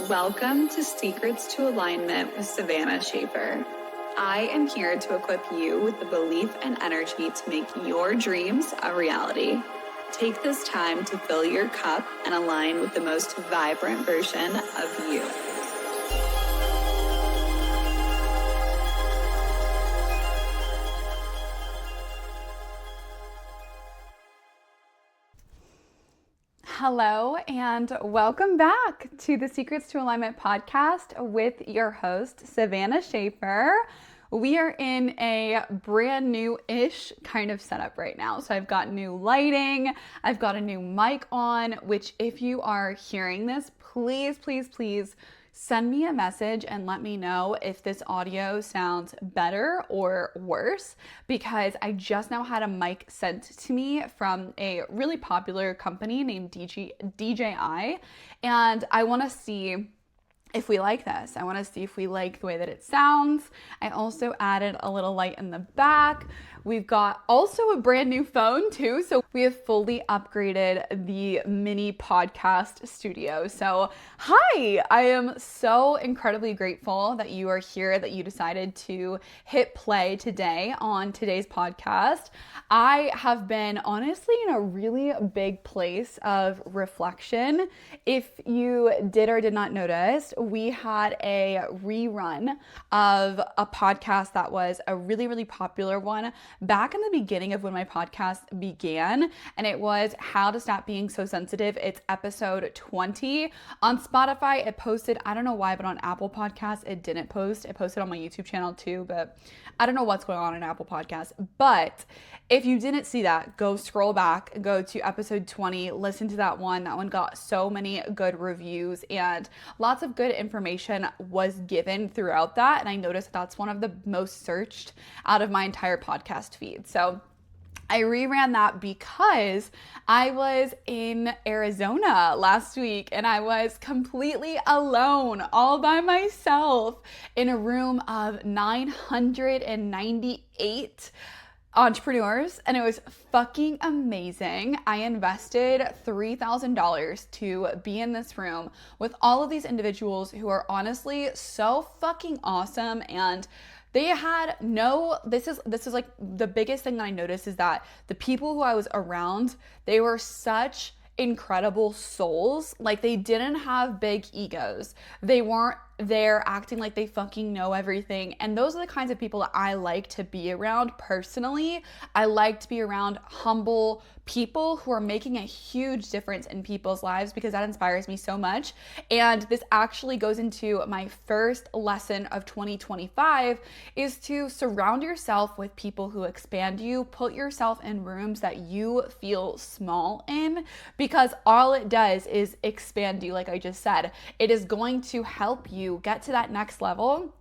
Welcome to Secrets to Alignment with Savannah Schaffer. I am here to equip you with the belief and energy to make your dreams a reality. Take this time to fill your cup and align with the most vibrant version of you. Hello and welcome back to the Secrets to Alignment podcast with your host, Savannah Schaffer. We are in a brand new-ish kind of setup right now. So I've got new lighting, I've got a new mic on, which if you are hearing this, please send me a message and let me know if this audio sounds better or worse, because I just now had a mic sent to me from a really popular company named DJI, and I want to see if we like this. I want to see if we like the way that it sounds. I also added a little light in the back. We've got also a brand new phone too. So we have fully upgraded the mini podcast studio. So hi, I am so incredibly grateful that you are here, that you decided to hit play today on today's podcast. I have been honestly in a really big place of reflection. If you did or did not notice, we had a rerun of a podcast that was a really popular one back in the beginning of when my podcast began, and it was How to Stop Being So Sensitive. It's episode 20. On Spotify, it posted, I don't know why, but on Apple Podcasts, it didn't post. It posted on my YouTube channel too, but I don't know what's going on in Apple Podcasts. But if you didn't see that, go scroll back, go to episode 20, listen to that one. That one got so many good reviews and lots of good information was given throughout that. And I noticed that's one of the most searched out of my entire podcast feed. So I reran that because I was in Arizona last week and I was completely alone, all by myself, in a room of 998 entrepreneurs, and it was fucking amazing. I invested $3,000 to be in this room with all of these individuals who are honestly so fucking awesome, and they had this is like the biggest thing that I noticed is that the people who I was around, they were such incredible souls. Like, they didn't have big egos. They weren't there acting like they fucking know everything. And those are the kinds of people that I like to be around personally. I like to be around humble people who are making a huge difference in people's lives, because that inspires me so much. And this actually goes into my first lesson of 2025, is to surround yourself with people who expand you. Put yourself in rooms that you feel small in, because all it does is expand you. Like I just said, it is going to help you get to that next level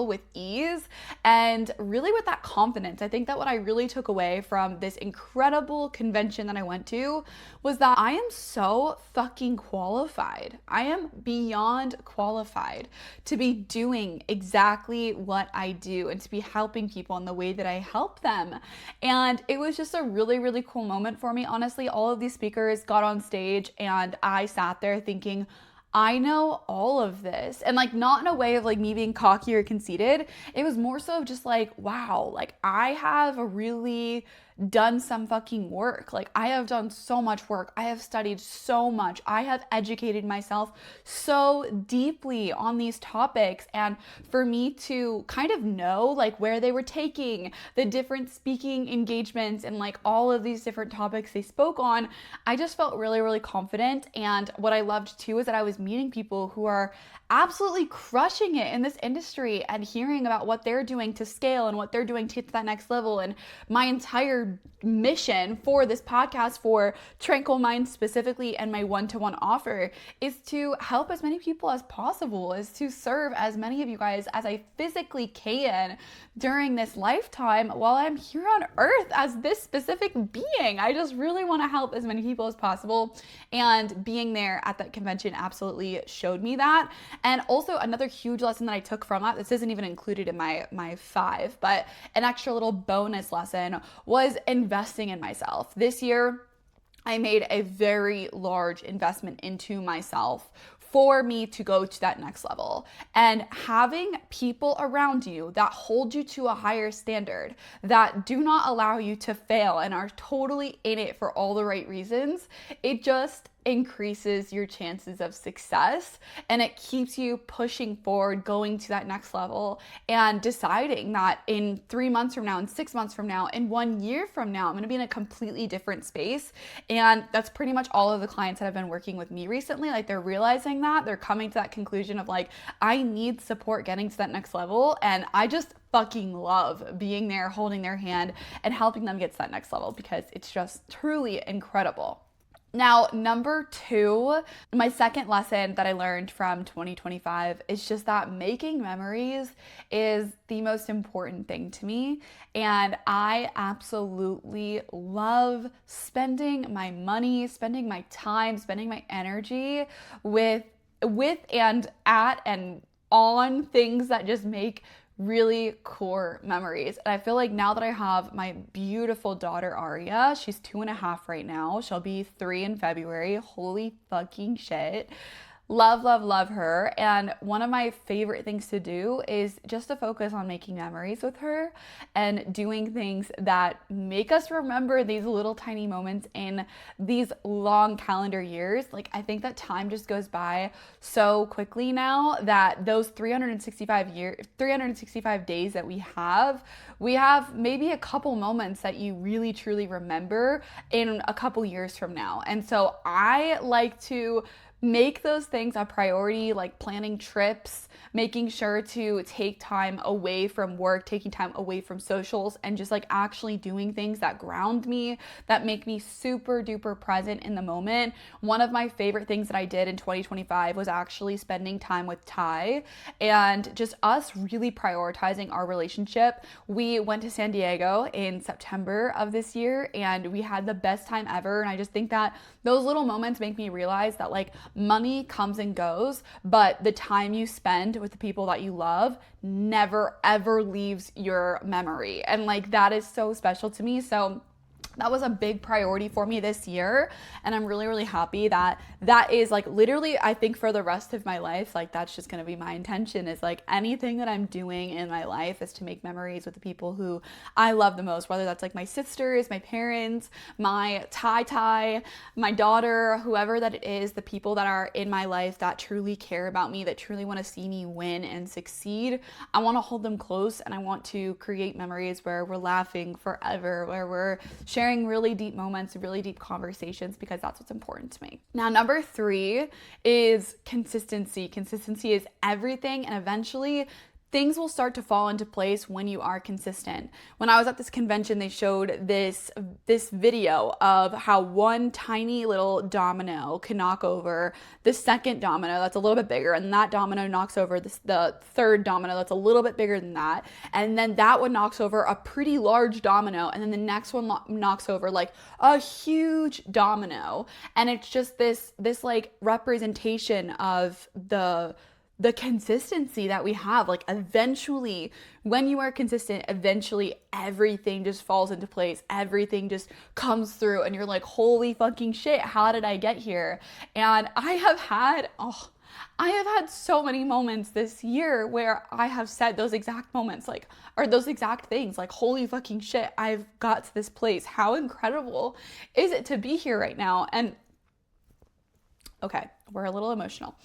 with ease and really with that confidence. I think that what I really took away from this incredible convention that I went to was that I am so fucking qualified. I am beyond qualified to be doing exactly what I do and to be helping people in the way that I help them. And it was just a really cool moment for me. Honestly, all of these speakers got on stage and I sat there thinking, I know all of this. And like, not in a way of like me being cocky or conceited. It was more so of just like, wow, like I have really done some fucking work. Like, I have done so much work. I have studied so much. I have educated myself so deeply on these topics. And for me to kind of know like where they were taking the different speaking engagements and like all of these different topics they spoke on, I just felt really confident. And what I loved too is that I was meeting people who are absolutely crushing it in this industry and hearing about what they're doing to scale and what they're doing to get to that next level. And my entire mission for this podcast, for Tranquil Mind specifically, and my one-to-one offer, is to help as many people as possible, is to serve as many of you guys as I physically can during this lifetime while I'm here on earth as this specific being. I just really want to help as many people as possible, and being there at that convention absolutely showed me that. And also another huge lesson that I took from that, this isn't even included in my 5, but an extra little bonus lesson was investing in myself. This year, I made a very large investment into myself for me to go to that next level. And having people around you that hold you to a higher standard, that do not allow you to fail and are totally in it for all the right reasons, it just increases your chances of success, and it keeps you pushing forward, going to that next level, and deciding that in 3 months from now, in 6 months from now, in 1 year from now, I'm going to be in a completely different space. And that's pretty much all of the clients that have been working with me recently. Like, they're realizing that, they're coming to that conclusion of like, I need support getting to that next level, and I just fucking love being there, holding their hand and helping them get to that next level, because it's just truly incredible. Now, number 2, my second lesson that I learned from 2025 is just that making memories is the most important thing to me. And I absolutely love spending my money, spending my time, spending my energy with and at and on things that just make really core memories. And I feel like now that I have my beautiful daughter Aria, she's 2.5 right now, she'll be 3 in February, holy fucking shit. Love, love, love her. And one of my favorite things to do is just to focus on making memories with her and doing things that make us remember these little tiny moments in these long calendar years. Like, I think that time just goes by so quickly now that those 365 days that we have maybe a couple moments that you really truly remember in a couple years from now. And so I like to make those things a priority, like planning trips, making sure to take time away from work, taking time away from socials, and just like actually doing things that ground me, that make me super duper present in the moment. One of my favorite things that I did in 2025 was actually spending time with Ty and just us really prioritizing our relationship. We went to San Diego in September of this year and we had the best time ever. And I just think that those little moments make me realize that like money comes and goes, but the time you spend with the people that you love never ever leaves your memory. And like, that is so special to me. So that was a big priority for me this year. And I'm really, really happy that that is like literally, I think for the rest of my life, like that's just going to be my intention, is like anything that I'm doing in my life is to make memories with the people who I love the most, whether that's like my sisters, my parents, my Ty, my daughter, whoever that it is, the people that are in my life that truly care about me, that truly want to see me win and succeed. I want to hold them close, and I want to create memories where we're laughing forever, where we're sharing really deep moments, really deep conversations, because that's what's important to me. Now, number 3 is consistency. Consistency is everything, and eventually things will start to fall into place when you are consistent. When I was at this convention, they showed this video of how one tiny little domino can knock over the second domino that's a little bit bigger, and that domino knocks over the third domino that's a little bit bigger than that, and then that one knocks over a pretty large domino, and then the next one knocks over like a huge domino. And it's just this like representation of the consistency that we have. Like, eventually when you are consistent, eventually everything just falls into place, everything just comes through, and you're like, holy fucking shit, how did I get here? And I have had so many moments this year where I have said those exact moments, like, or those exact things, like, holy fucking shit, I've got to this place, how incredible is it to be here right now? And okay, we're a little emotional.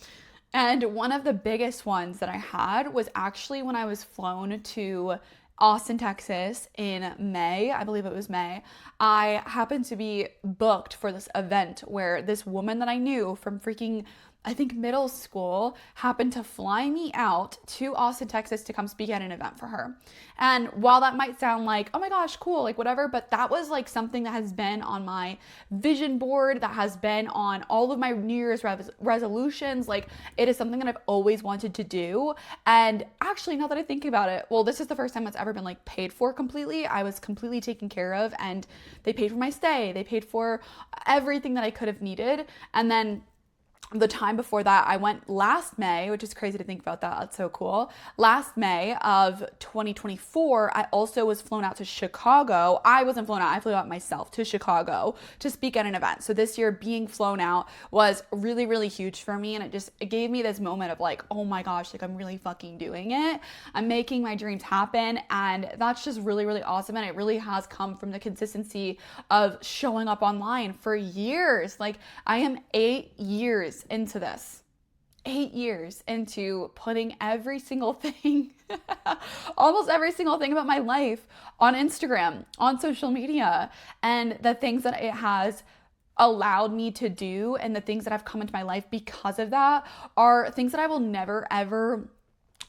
And one of the biggest ones that I had was actually when I was flown to Austin, Texas in May. I believe it was May. I happened to be booked for this event where this woman that I knew from freaking, I think, middle school happened to fly me out to Austin, Texas to come speak at an event for her. And while that might sound like, oh my gosh, cool, like whatever, but that was like something that has been on my vision board, that has been on all of my New Year's resolutions. Like, it is something that I've always wanted to do. And actually, now that I think about it, well, this is the first time it's ever been like paid for completely. I was completely taken care of, and they paid for my stay. They paid for everything that I could have needed. And then the time before that, I went last May, which is crazy to think about that. That's so cool. Last May of 2024, I also was flown out to Chicago. I wasn't flown out, I flew out myself to Chicago to speak at an event. So this year being flown out was really, really huge for me. And it gave me this moment of like, oh my gosh, like I'm really fucking doing it. I'm making my dreams happen. And that's just really, really awesome. And it really has come from the consistency of showing up online for years. Like I am 8 years into this. 8 years into putting every single thing, almost every single thing about my life on Instagram, on social media, and the things that it has allowed me to do and the things that have come into my life because of that are things that I will never, ever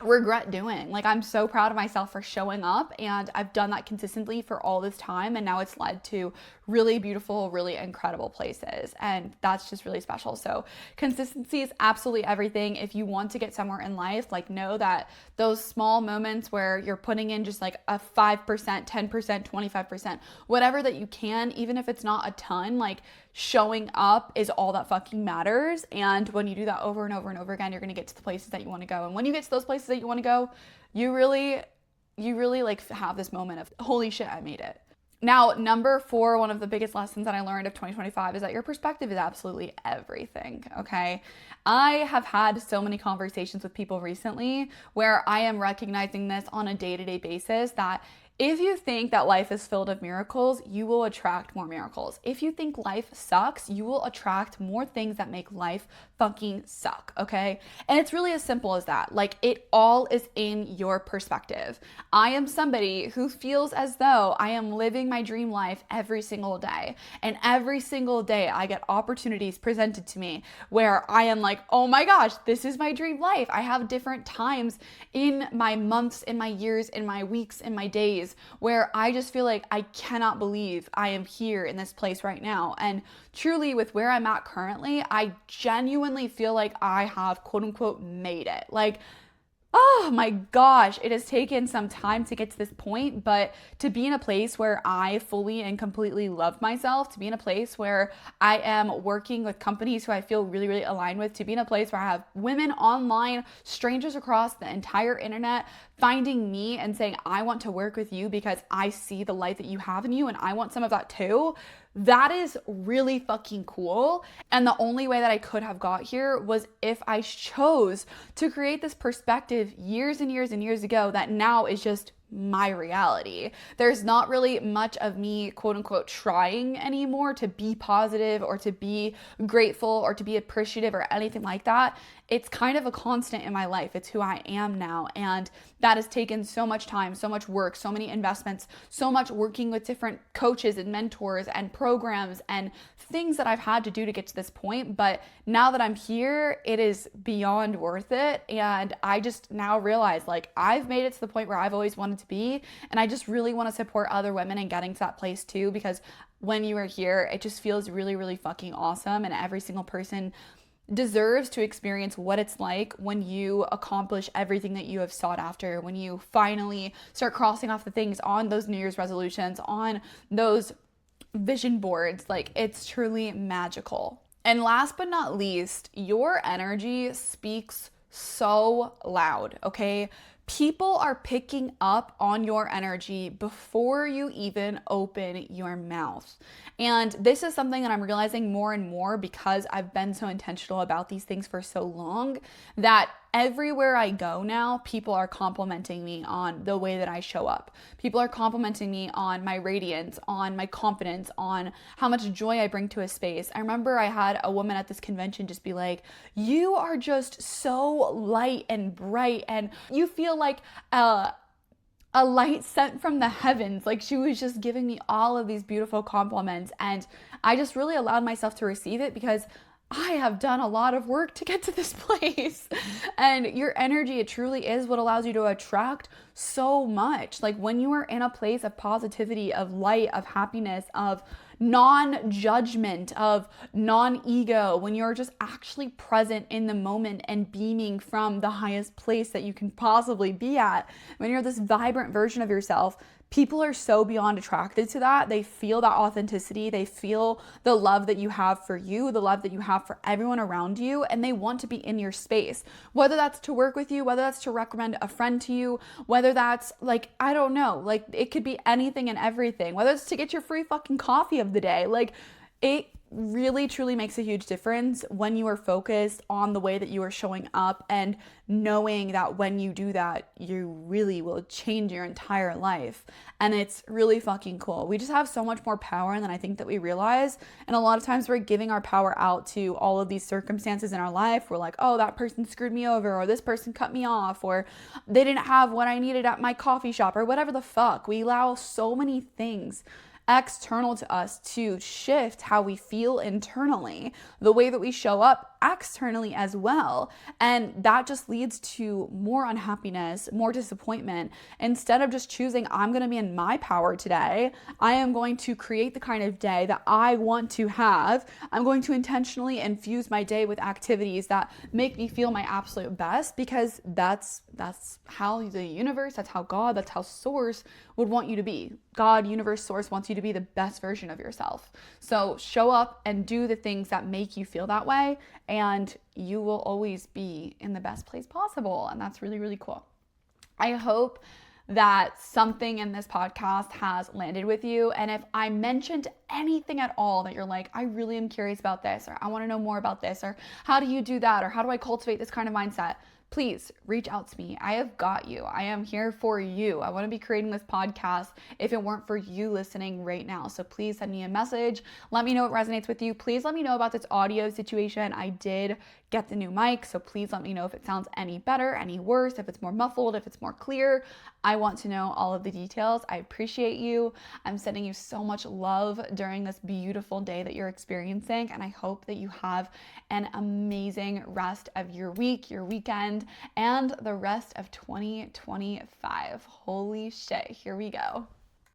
regret doing. Like I'm so proud of myself for showing up, and I've done that consistently for all this time, and now it's led to really beautiful, really incredible places, and that's just really special. So consistency is absolutely everything. If you want to get somewhere in life, like know that those small moments where you're putting in just like a 5%, 10%, 25%, whatever that you can, even if it's not a ton, like showing up is all that fucking matters. And when you do that over and over and over again, you're going to get to the places that you want to go. And when you get to those places that you want to go, you really like have this moment of holy shit, I made it. Now, number 4, one of the biggest lessons that I learned of 2025 is that your perspective is absolutely everything, okay? I have had so many conversations with people recently where I am recognizing this on a day-to-day basis, that if you think that life is filled with miracles, you will attract more miracles. If you think life sucks, you will attract more things that make life fucking suck, okay? And it's really as simple as that. Like it all is in your perspective. I am somebody who feels as though I am living my dream life every single day. And every single day I get opportunities presented to me where I am like, oh my gosh, this is my dream life. I have different times in my months, in my years, in my weeks, in my days where I just feel like I cannot believe I am here in this place right now. And truly with where I'm at currently, I genuinely feel like I have quote unquote made it. Like, oh my gosh, it has taken some time to get to this point, but to be in a place where I fully and completely love myself, to be in a place where I am working with companies who I feel really, really aligned with, to be in a place where I have women online, strangers across the entire internet, finding me and saying, I want to work with you because I see the light that you have in you and I want some of that too. That is really fucking cool. And the only way that I could have got here was if I chose to create this perspective years and years and years ago that now is just my reality. There's not really much of me, quote unquote, trying anymore to be positive or to be grateful or to be appreciative or anything like that. It's kind of a constant in my life. It's who I am now. And that has taken so much time, so much work, so many investments, so much working with different coaches and mentors and programs and things that I've had to do to get to this point. But now that I'm here, it is beyond worth it. And I just now realize like I've made it to the point where I've always wanted to be. And I just really want to support other women in getting to that place too, because when you are here, it just feels really, really fucking awesome. And every single person deserves to experience what it's like when you accomplish everything that you have sought after, when you finally start crossing off the things on those New Year's resolutions, on those vision boards. Like it's truly magical. And last but not least, your energy speaks so loud, okay? People are picking up on your energy before you even open your mouth. And this is something that I'm realizing more and more because I've been so intentional about these things for so long that everywhere I go now, people are complimenting me on the way that I show up. People are complimenting me on my radiance, on my confidence, on how much joy I bring to a space. I remember I had a woman at this convention just be like, you are just so light and bright and you feel like a light sent from the heavens. Like she was just giving me all of these beautiful compliments. And I just really allowed myself to receive it because I have done a lot of work to get to this place. And your energy, it truly is what allows you to attract so much. Like when you are in a place of positivity, of light, of happiness, of non-judgment, of non-ego, when you're just actually present in the moment and beaming from the highest place that you can possibly be at, when you're this vibrant version of yourself, people are so beyond attracted to that. They feel that authenticity. They feel the love that you have for you, the love that you have for everyone around you, and they want to be in your space. Whether that's to work with you, whether that's to recommend a friend to you, whether that's like, I don't know, like it could be anything and everything, whether it's to get your free fucking coffee of the day. Like, it really truly makes a huge difference when you are focused on the way that you are showing up, and knowing that when you do that, you really will change your entire life. And it's really fucking cool. We just have so much more power than I think that we realize. And a lot of times we're giving our power out to all of these circumstances in our life. We're like, oh, that person screwed me over, or this person cut me off, or they didn't have what I needed at my coffee shop, or whatever the fuck. We allow so many things external to us to shift how we feel internally, the way that we show up externally as well. And that just leads to more unhappiness, more disappointment. Instead of just choosing, I'm going to be in my power today, I am going to create the kind of day that I want to have. I'm going to intentionally infuse my day with activities that make me feel my absolute best, because that's how the universe, that's how God, that's how Source would want you to be. God, universe, Source wants you to be the best version of yourself. So show up and do the things that make you feel that way, and you will always be in the best place possible. And that's really, really cool. I hope that something in this podcast has landed with you. And if I mentioned anything at all that you're like, I really am curious about this, or I want to know more about this, or how do you do that, or how do I cultivate this kind of mindset, please reach out to me. I have got you. I am here for you. I want to be creating this podcast if it weren't for you listening right now. So please send me a message. Let me know what resonates with you. Please let me know about this audio situation. I did get the new mic, so please let me know if it sounds any better, any worse, if it's more muffled, if it's more clear. I want to know all of the details. I appreciate you. I'm sending you so much love during this beautiful day that you're experiencing, and I hope that you have an amazing rest of your week, your weekend, and the rest of 2025. Holy shit, here we go.